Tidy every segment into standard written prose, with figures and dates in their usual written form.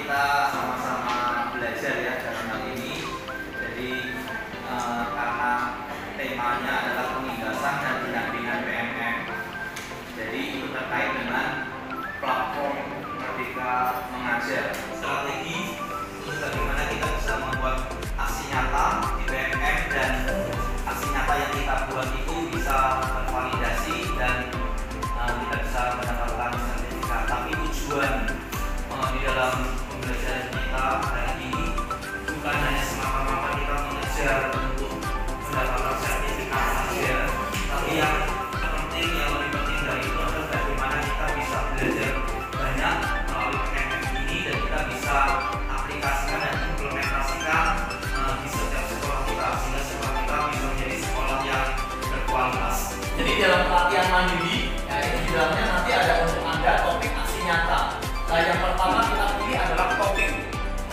kita sama-sama belajar ya dalam hal ini. Jadi karena temanya adalah penindasan dan pendampingan PMM, jadi itu terkait dengan platform Merdeka Mengajar, strategi untuk bagaimana kita bisa membuat aksi nyata di PMM dan aksi nyata yang kita buat itu bisa tervalidasi dan kita bisa mendapatkan sertifikat. Tapi tujuan di dalam pembelajaran kita hari ini bukan hanya semata-mata kita mengejar untuk mendapatkan sertifikat saja, tapi yang terpenting, yang lebih penting dari itu adalah bagaimana kita bisa belajar banyak melalui PMM ini dan kita bisa aplikasikan dan implementasikan di setiap sekolah kita, sehingga sekolah kita bisa menjadi sekolah yang berkualitas. Jadi dalam pelatihan mandiri, ya, itu di dalamnya nanti ada untuk Anda topik aksi nyata. Nah, yang pertama kita pilih adalah topik.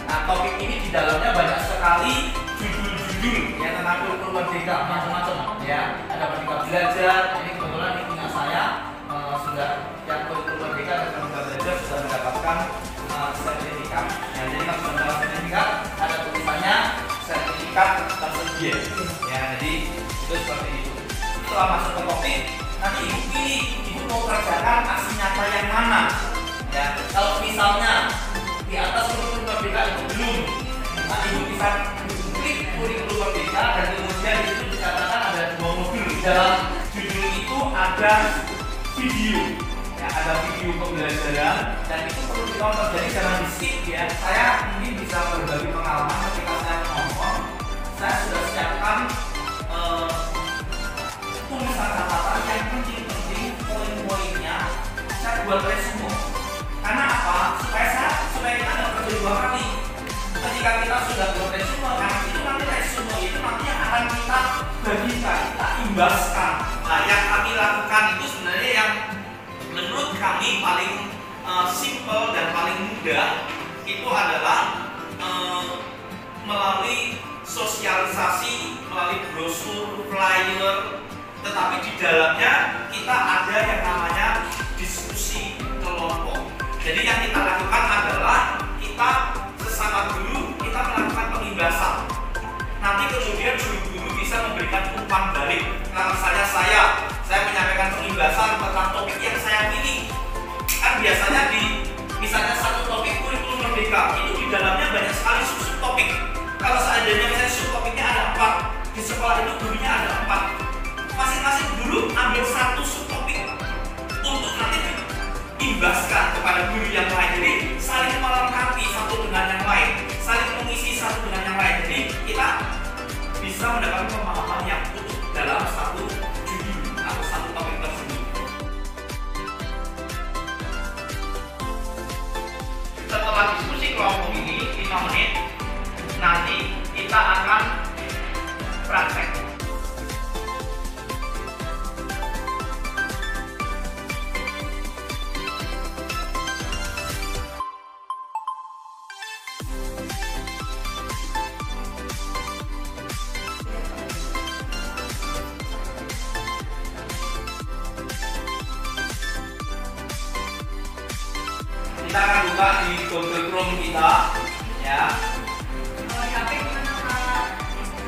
Nah, topik ini di dalamnya banyak sekali judul-judul yang tentang kurikulum merdeka, macam-macam ya. Ada Merdeka Belajar, ini kebetulan ini punya saya sudah yang kurikulum merdeka dan Merdeka Belajar sudah mendapatkan sertifikat. Ya, jadi kalau sudah mendapatkan sertifikat, ada tulisannya sertifikat tersedia. Ya, jadi itu seperti itu. Setelah masuk ke topik, nanti ibu pilih, ibu mau kerjakan aksi nyata yang mana. Ya, kalau misalnya di atas kurikulum merdeka itu belum, nah ibu bisa klik kurikulum merdeka dan kemudian di situ dikatakan ada 2 modul. Dalam judul itu ada video, ya, ada video pembelajaran dan itu perlu ditonton. Jadi jangan di skip ya. Saya mungkin bisa berbagi pengalaman ketika saya menonton, saya sudah siapkan tulisan catatan yang penting-penting, poin-poinnya saya buat resume. Karena apa? Supaya kita nggak kerja 2 kali. Ketika kita sudah buat resume, karena itu nanti resume itu nanti yang akan kita bagikan, kita imbaskan. Nah, yang kami lakukan itu sebenarnya yang menurut kami paling simple dan paling mudah itu adalah melalui sosialisasi, melalui brosur, flyer. Tetapi di dalamnya kita ada yang namanya diskusi kelompok. Jadi yang kita lakukan adalah kita sesama guru kita melakukan pengimbasan. Nanti kemudian guru-guru bisa memberikan umpan balik. Nah, misalnya saya menyampaikan pengimbasan tentang topik yang saya pilih. Kan biasanya misalnya satu topik kurikulum merdeka itu di dalamnya banyak sekali sub topik. Kalau seandainya misalnya sub topiknya ada 4, di sekolah itu gurunya ada 4. Masing-masing guru ambil satu subtopik untuk nanti diimbaskan kepada guru yang lain. Jadi saling melengkapi satu dengan yang lain, saling mengisi satu dengan yang lain. Jadi kita bisa mendapatkan pemahaman yang utuh dalam satu judul atau satu topik tersebut. Setelah diskusi kelompok ini 5 menit, nanti kita akan praktek. Kita akan buka di Google Chrome kita, ya.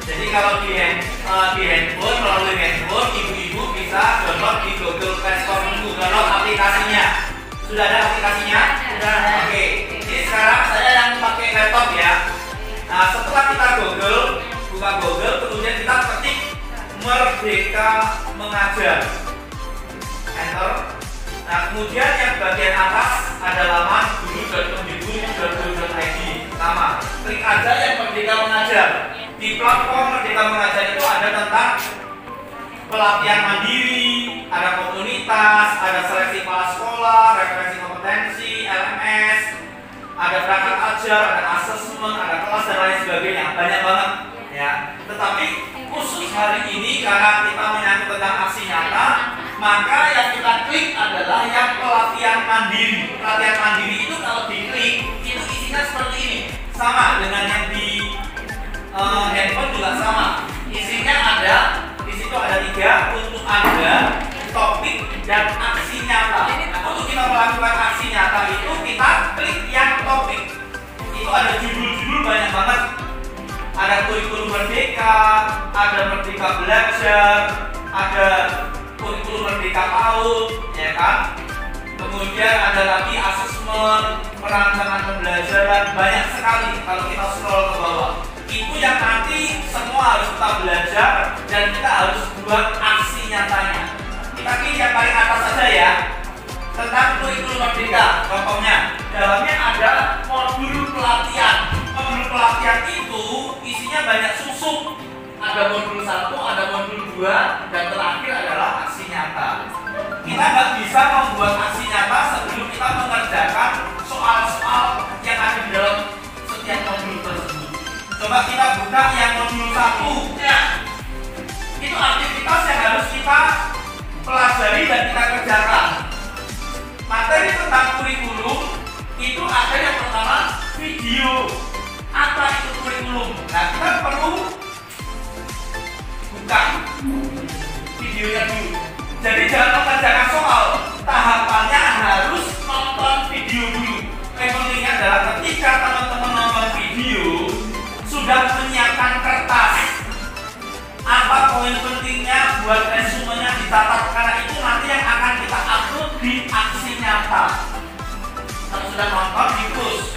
Jadi kalau di handphone, melalui handphone, ibu-ibu bisa download di Google Play Store dulu, download aplikasinya. Sudah ada aplikasinya? Sudah. Oke. Jadi sekarang saya yang pakai laptop ya. Nah, setelah kita buka Google, kemudian kita ketik Merdeka Mengajar. Enter. Nah, kemudian yang bagian atas ada laman guru.kemdikbud.go.id. Sama, klik aja yang Merdeka Mengajar. Di platform Merdeka Mengajar itu ada tentang pelatihan mandiri, ada komunitas, ada seleksi kepala sekolah, referensi kompetensi, LMS, ada perangkat ajar, ada asesmen, ada kelas dan lain sebagainya. Banyak banget ya. Tetapi khusus hari ini karena kita menyangkut tentang aksi nyata, maka yang kita klik adalah yang pelatihan mandiri. Pelatihan mandiri itu kalau diklik itu isinya seperti ini, sama dengan yang di handphone juga sama. Isinya ada di situ ada 3 untuk Anda, topik dan aksi nyata. Nah, untuk kita melakukan aksi nyata itu kita klik yang topik. ada judul-judul banyak banget. Ada kurikulum merdeka, ada merdeka belajar, ada kurikulum merdeka PAUD, ya kan? Kemudian ada lagi asesmen, perancangan pembelajaran, banyak sekali kalau kita scroll ke bawah. Itu yang nanti semua harus kita belajar dan kita harus buat aksi nyatanya. Kita pilih yang paling atas saja ya. Tentang kurikulum merdeka, contohnya dalamnya ada modul pelatihan. Modul pelatihan itu isinya banyak susuk. Ada modul 1, ada modul 2, dan terakhir adalah aksi nyata. Kita nggak bisa membuat aksi nyata sebelum kita mengerjakan soal-soal yang ada di dalam setiap modul tersebut. Coba kita buka yang modul 1 ya. Itu aktivitas yang harus kita pelajari dan kita kerjakan. Materi tentang kurikulum itu ada yang pertama video. Apa itu kurikulum? Nah, kita perlu buka videonya dulu. Jadi jangan mengerjakan soal, tahapannya harus nonton video dulu. Yang pentingnya adalah ketika teman-teman nonton video sudah menyiapkan kertas. Apa poin pentingnya buat resumenya dicatat, karena itu nanti yang akan kita upload di aksi nyata. Kalau sudah nonton di push.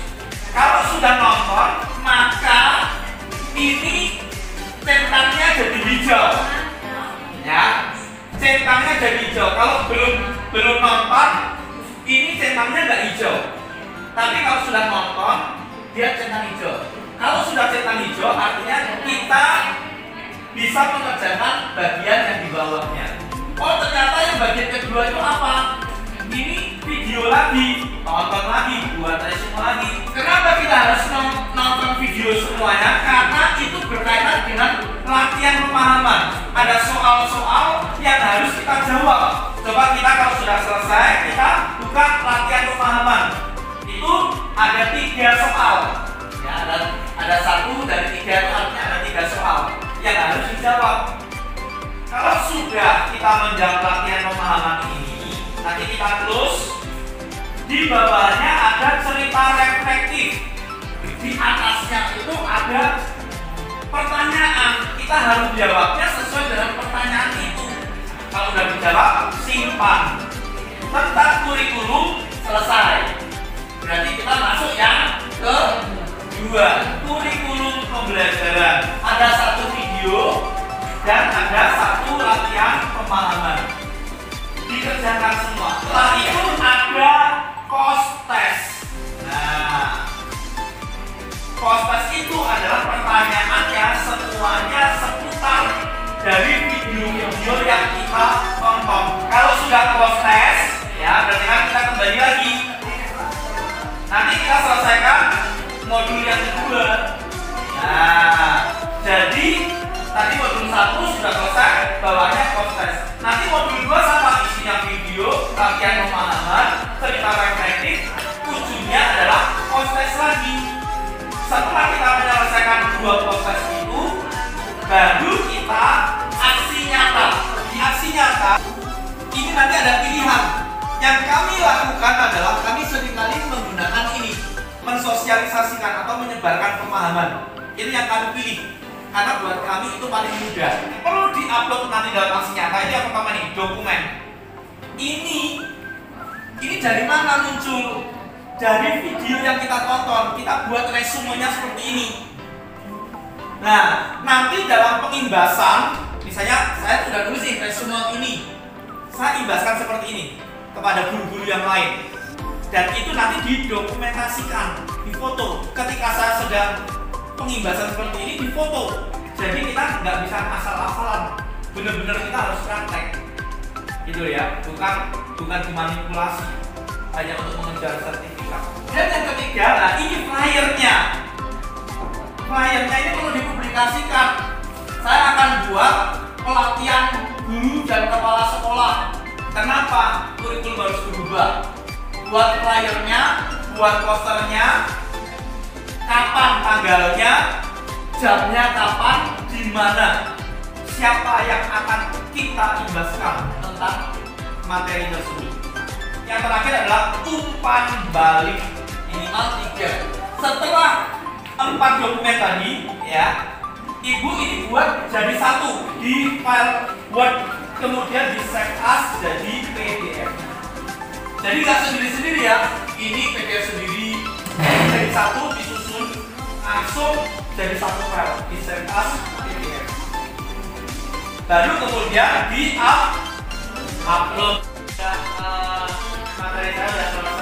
Kalau sudah nonton, maka ini centangnya jadi hijau. Ya, centangnya jadi hijau. Kalau belum nonton, ini centangnya nggak hijau. Tapi kalau sudah nonton, dia centang hijau. Kalau sudah centang hijau, artinya kita bisa mengerjakan bagian yang di bawahnya. Oh, ternyata yang bagian kedua itu apa? Ini video lagi, tonton lagi, buat resume lagi. Kenapa kita harus nonton video semuanya? Karena itu berkaitan dengan latihan pemahaman. Ada soal-soal yang harus kita jawab. Coba kita kalau sudah selesai, kita buka latihan pemahaman. Itu ada 3 soal. Ya, ada 1 dari 3 itu artinya ada 3 soal yang harus dijawab. Kalau sudah kita menjawab latihan pemahaman ini, nanti kita close. Di bawahnya ada cerita reflektif. Di atasnya itu ada pertanyaan. Kita harus jawabnya sesuai dengan pertanyaan itu. Kalau sudah dijawab, simpan. Tentang kurikulum selesai. Berarti kita masuk yang kedua, kurikulum pembelajaran. Ada 1 video dan ada 1 latihan pemahaman. Dikerjakan semua. Setelah itu ada post test. Nah, post test itu adalah pertanyaan yang semuanya seputar dari video-video yang kita tonton. Kalau sudah post test, ya berarti kan kita kembali lagi. Nanti kita selesaikan modul yang kedua. Nah, jadi tadi modul 1 sudah selesai, bawahnya post test. Nanti modul 2 sama, isinya video, latihan pemahaman, cerita reflektif, ujungnya adalah post test lagi. Setelah kita menyelesaikan 2 post test itu, baru kita aksi nyata. Di aksi nyata, ini nanti ada pilihan. Yang kami lakukan adalah kami seringkali menggunakan ini, mensosialisasikan atau menyebarkan pemahaman. Ini yang kami pilih. Karena buat kami itu paling mudah. Perlu diupload nanti dalam aksi nyata. Ini yang pertama nih, dokumen. Ini dari mana muncul? Dari video yang kita tonton. Kita buat resumenya seperti ini. Nah, nanti dalam pengimbasan, misalnya saya sudah tulis resume ini, saya imbaskan seperti ini kepada guru-guru yang lain. Dan itu nanti didokumentasikan, difoto. Ketika saya sedang pengimbasan seperti ini, difoto. Jadi kita nggak bisa asal-asalan, bener-bener kita harus praktek, gitu ya. Bukan dimanipulasi hanya untuk mengejar sertifikat. Dan yang ketiga, nah ini flyernya. Flyernya ini perlu dipublikasikan. Saya akan buat pelatihan guru dan kepala sekolah. Kenapa kurikulum harus berubah? Buat flyernya, buat posternya, kapan tanggalnya, jamnya kapan, di mana, siapa yang akan kita imbaskan tentang materi tersebut. Yang terakhir adalah umpan balik minimal 3. Setelah 4 dokumen tadi ya, ibu ini buat jadi satu di file Word, kemudian di save as jadi PDF. Jadi nggak sendiri-sendiri ya, ini PDF sendiri jadi satu disusun langsung jadi satu file di save as PDF. Baru kemudian di upload. Materi saya sudah selesai.